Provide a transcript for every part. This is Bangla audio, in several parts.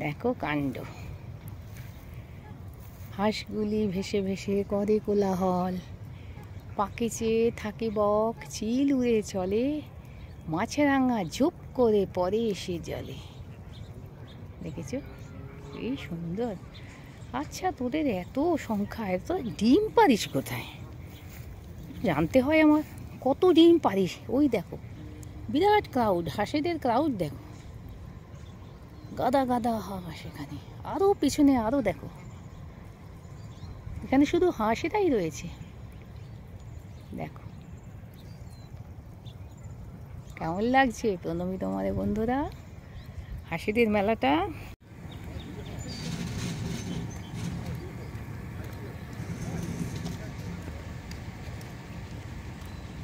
দেখো কাণ্ড। হাঁসগুলি ভেসে ভেসে করে কোলাহল, পাকে চেয়ে থাকে বক, চিল উড়ে চলে, মাছরাঙা ঝুপ করে পরে এসে জলে। দেখেছো এই সুন্দর। আচ্ছা, তোদের এত সংখ্যা, এত ডিম পারিস কোথায়? জানতে হয় আমার, কত ডিম পারিস। ওই দেখো বিরাট ক্রাউড, হাঁসেদের ক্রাউড দেখো, গাদা গাদা হাঁস এখানে। আরও পিছনে আরও দেখো, এখানে শুধু হাঁসেরাই রয়েছে। দেখো কেমন লাগছে প্রণমী তোমাদের বন্ধুরা হাঁসেদের মেলাটা।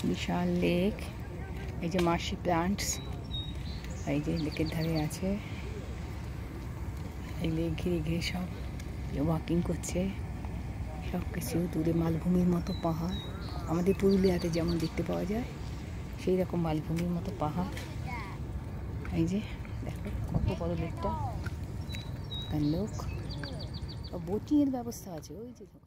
বিশাল লেক, এই যে মার্শি প্লান্টস, এই যে লেকের ধারে আছে। এই লেক ঘিরে ঘিরে সব ওয়াকিং করছে, সব কিছু। দূরে মালভূমির মতো পাহাড়, আমাদের পুরুলিয়াতে যেমন দেখতে পাওয়া যায় সেই রকম মালভূমির মতো পাহাড়। এই যে দেখো কত বড় লেকটা, লোক বোটিংয়ের ব্যবস্থা আছে ওই যে ওখানে।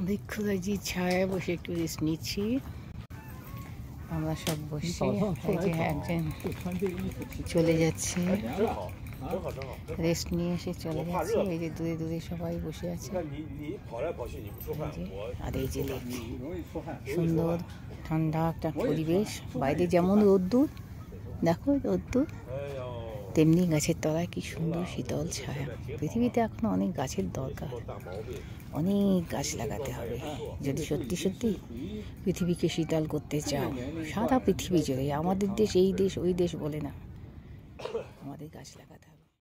বৃক্ষরাজির ছায়ায় বসে একটু রেস্ট নিচ্ছি। আমরা সব বসছি, এই যে একজন চলে যাচ্ছে, রেস্ট নিয়ে এসে চলে যাচ্ছে। এই যে দূরে দূরে সবাই বসে আছে। আর এই যে লেক, সুন্দর ঠান্ডা একটা পরিবেশ। বাইরে যেমন রোদ্দুর, দেখো রোদ্দুর, তেমনি গাছের তলায় কি সুন্দর শীতল ছায়া। পৃথিবীতে এখনো অনেক গাছের দরকার, অনেক গাছ লাগাতে হবে যদি সত্যি সত্যি পৃথিবীকে শীতল করতে চাও। সারা পৃথিবী জুড়ে, আমাদের দেশ এই দেশ ওই দেশ বলে না, আমাদের গাছ লাগাতে হবে।